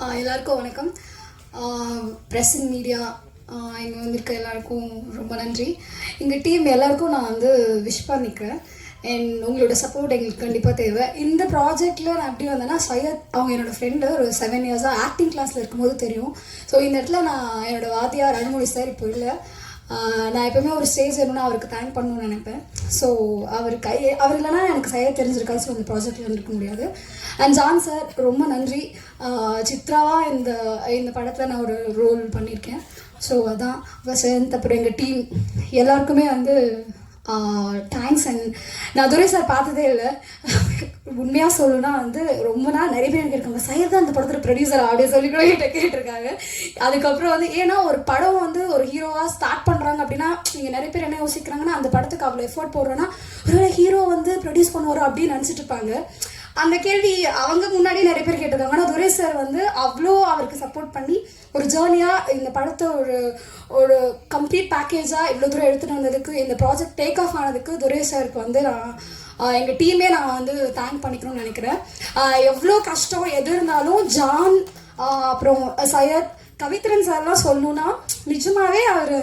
எல்லாருக்கும் வணக்கம். Press and media இங்கே வந்திருக்க எல்லாருக்கும் ரொம்ப நன்றி. எங்கள் டீம் எல்லாருக்கும் நான் விஷ் பண்ணிக்கிறேன். அண்ட் உங்களோட சப்போர்ட் எங்களுக்கு கண்டிப்பாக தேவை. இந்த ப்ராஜெக்டில் நான் எப்படி வந்தேன்னா, சையத் அவங்க என்னோடய ஃப்ரெண்டு ஒரு 7 இயர்ஸாக ஆக்டிங் கிளாஸில் இருக்கும்போது தெரியும். ஸோ இந்த இடத்துல நான் என்னோடய வாத்தியார் அனுமொழி சார் இப்போ இல்லை. நான் எப்போவுமே ஒரு ஸ்டேஜ் வேணும்னா அவருக்கு தேங்க் பண்ணணும்னு நினைப்பேன். ஸோ அவர் இல்லைனா எனக்கு சையத் தெரிஞ்சிருக்காது. ஸோ இந்த ப்ராஜெக்டில் இருக்க முடியாது. அண்ட் ஜான் சார் ரொம்ப நன்றி. சித்ராவாக இந்த படத்தில் நான் ஒரு ரோல் பண்ணியிருக்கேன். ஸோ அதான் வசந்த் அப்புறம் எங்கள் டீம் எல்லாருக்குமே தேங்க்ஸ். அண்ட் நான் துரை சார் பார்த்ததே இல்லை. உண்மையாக சொல்லணும்னா ரொம்ப நாள் நிறைய பேர் எனக்கு இருக்காங்க, சையத் தான் அந்த படத்தில் ப்ரொடியூசர் அப்படின்னு சொல்லி கூட கேட்டிருக்காங்க. அதுக்கப்புறம் ஏன்னா ஒரு படம் ஒரு ஹீரோவாக ஸ்டார்ட் பண்ணுறாங்க அப்படின்னா நீங்கள் நிறைய பேர் என்ன யோசிக்கிறாங்கன்னா, அந்த படத்துக்கு அவ்வளோ எஃபோர்ட் போடுறோன்னா ஒருவேளை ஹீரோ ப்ரொடியூஸ் பண்ணுவாரோ அப்படின்னு நினச்சிட்டு இருப்பாங்க. அந்த கேள்வி அவங்க முன்னாடி நிறைய பேர் கேட்டிருக்காங்க. ஆனால் துரை சார் அவ்வளோ அவருக்கு சப்போர்ட் பண்ணி ஒரு ஜேர்னியாக இந்த படத்தை ஒரு கம்ப்ளீட் பேக்கேஜாக இவ்வளோ தூரம் எடுத்துகிட்டு வந்ததுக்கு, இந்த ப்ராஜெக்ட் டேக் ஆஃப் ஆனதுக்கு துரை சாருக்கு நான் எங்கள் டீமே நான் தேங்க் பண்ணிக்கணும்னு நினைக்கிறேன். எவ்வளோ கஷ்டம் எது இருந்தாலும் ஜான் அப்புறம் சையத் கவித்ரன் சார்லாம் சொல்லணும்னா நிஜமாகவே அவர்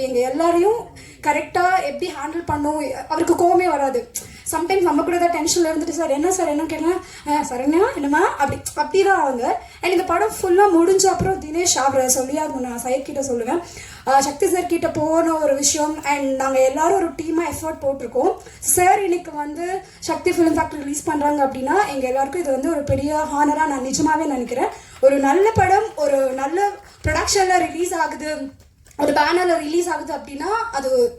எங்கள் எல்லாரையும் கரெக்டாக எப்படி ஹேண்டில் பண்ணும். அவருக்கு கோவமே வராது. சம்டைம்ஸ் நம்ம கூட ஏதாவது டென்ஷனில் இருந்துட்டு சார் என்ன கேட்டேன் சார் என்னம்மா அப்படி தான் அவங்க. அண்ட் இந்த படம் ஃபுல்லாக முடிஞ்ச அப்புறம் தினேஷ் அவரை சொல்லியாகும், நான் சையத் கிட்ட சொல்லுவேன், சக்தி சார் கிட்ட போன ஒரு விஷயம். அண்ட் நாங்கள் எல்லாரும் ஒரு டீமாக எஃபர்ட் போட்டிருக்கோம். சார் இன்னைக்கு சக்தி ஃபிலிம் ஃபேக்டரி ரிலீஸ் பண்ணுறாங்க அப்படின்னா எங்கள் எல்லாருக்கும் இது ஒரு பெரிய ஹானராக நான் நிஜமாவே நினைக்கிறேன். ஒரு நல்ல படம் ஒரு நல்ல ப்ரொடக்ஷனில் ரிலீஸ் ஆகுது, ஒரு பேனரில் ரிலீஸ் ஆகுது அப்படின்னா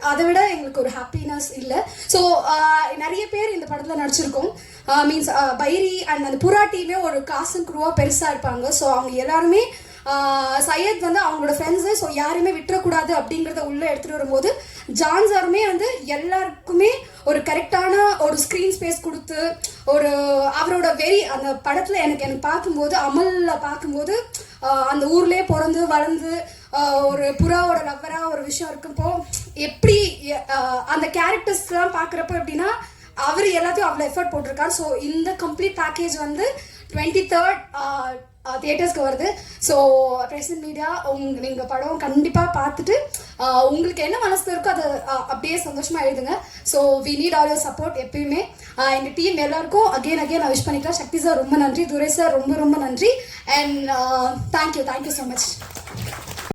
அதை விட எங்களுக்கு ஒரு ஹாப்பினஸ் இல்லை. ஸோ நிறைய பேர் இந்த படத்தில் நடிச்சிருக்கோம். மீன்ஸ் பைரி அண்ட் அந்த புறா டீமே ஒரு காசன் குருவாக பெருசாக இருப்பாங்க. ஸோ அவங்க எல்லாருமே சையத் அவங்களோட ஃப்ரெண்ட்ஸு. ஸோ யாருமே விட்டுறக்கூடாது அப்படிங்கிறத உள்ளே எடுத்துகிட்டு வரும்போது ஜான் சாருமே எல்லாருக்குமே ஒரு கரெக்டான ஒரு ஸ்க்ரீன் ஸ்பேஸ் கொடுத்து அவரோட அந்த படத்தில் எனக்கு பார்க்கும்போது அமலில் பார்க்கும்போது அந்த ஊர்லேயே பிறந்து வளர்ந்து ஒரு புறாவோட லவ்வராக ஒரு விஷயம் இருக்குப்போ எப்படி அந்த கேரக்டர்ஸ்லாம் பார்க்குறப்போ எப்படின்னா அவர் எல்லாத்தையும் அவ்வளோ எஃபர்ட் போட்டிருக்காரு. ஸோ இந்த கம்ப்ளீட் பேக்கேஜ் 23rd தியேட்டர்ஸ்க்கு வருது. ஸோ ப்ரெஸ் அண்ட் மீடியா நீங்கள் படம் கண்டிப்பாக பார்த்துட்டு உங்களுக்கு என்ன மனசு இருக்கோ அதை அப்படியே சந்தோஷமாக எழுதுங்க. So we need all your support எப்பயுமே. எங்கள் டீம் எல்லாருக்கும் அகெயின் நான் விஷ் பண்ணிக்கலாம். சக்தி சார் ரொம்ப நன்றி, துரை சார் ரொம்ப ரொம்ப நன்றி. And thank you so much.